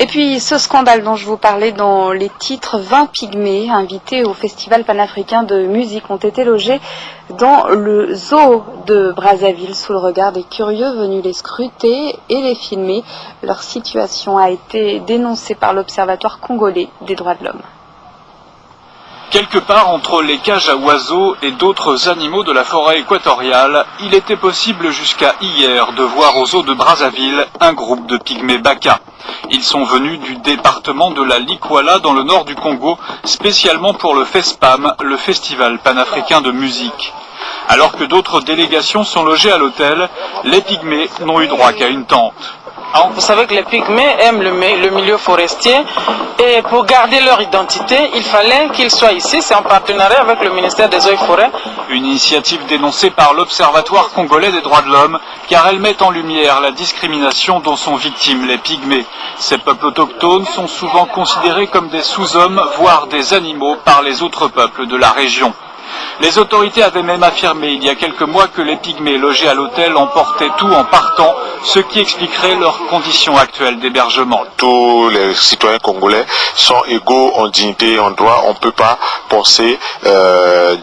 Et puis ce scandale dont je vous parlais dans les titres, 20 pygmées invités au Festival panafricain de musique ont été logés dans le zoo de Brazzaville sous le regard des curieux venus les scruter et les filmer. Leur situation a été dénoncée par l'Observatoire congolais des droits de l'homme. Quelque part entre les cages à oiseaux et d'autres animaux de la forêt équatoriale, il était possible jusqu'à hier de voir au zoo de Brazzaville un groupe de pygmées baka. Ils sont venus du département de la Likwala dans le nord du Congo, spécialement pour le FESPAM, le Festival panafricain de musique. Alors que d'autres délégations sont logées à l'hôtel, les pygmées n'ont eu droit qu'à une tente. Alors, vous savez que les pygmées aiment le milieu forestier et pour garder leur identité, il fallait qu'ils soient ici. C'est en partenariat avec le ministère des Eaux et Forêts. Une initiative dénoncée par l'Observatoire congolais des droits de l'homme car elle met en lumière la discrimination dont sont victimes les pygmées. Ces peuples autochtones sont souvent considérés comme des sous-hommes, voire des animaux par les autres peuples de la région. Les autorités avaient même affirmé il y a quelques mois que les pygmées logés à l'hôtel emportaient tout en partant, ce qui expliquerait leurs conditions actuelles d'hébergement. Tous les citoyens congolais sont égaux en dignité et en droit. On ne peut pas penser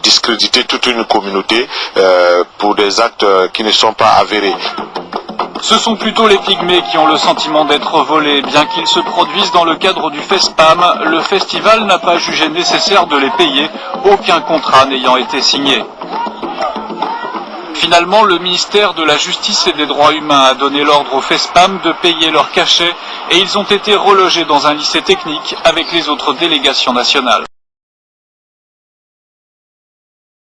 discréditer toute une communauté pour des actes qui ne sont pas avérés. Ce sont plutôt les pygmées qui ont le sentiment d'être volés. Bien qu'ils se produisent dans le cadre du FESPAM, le festival n'a pas jugé nécessaire de les payer, aucun contrat n'ayant été signé. Finalement, le ministère de la Justice et des Droits Humains a donné l'ordre au FESPAM de payer leurs cachets et ils ont été relogés dans un lycée technique avec les autres délégations nationales.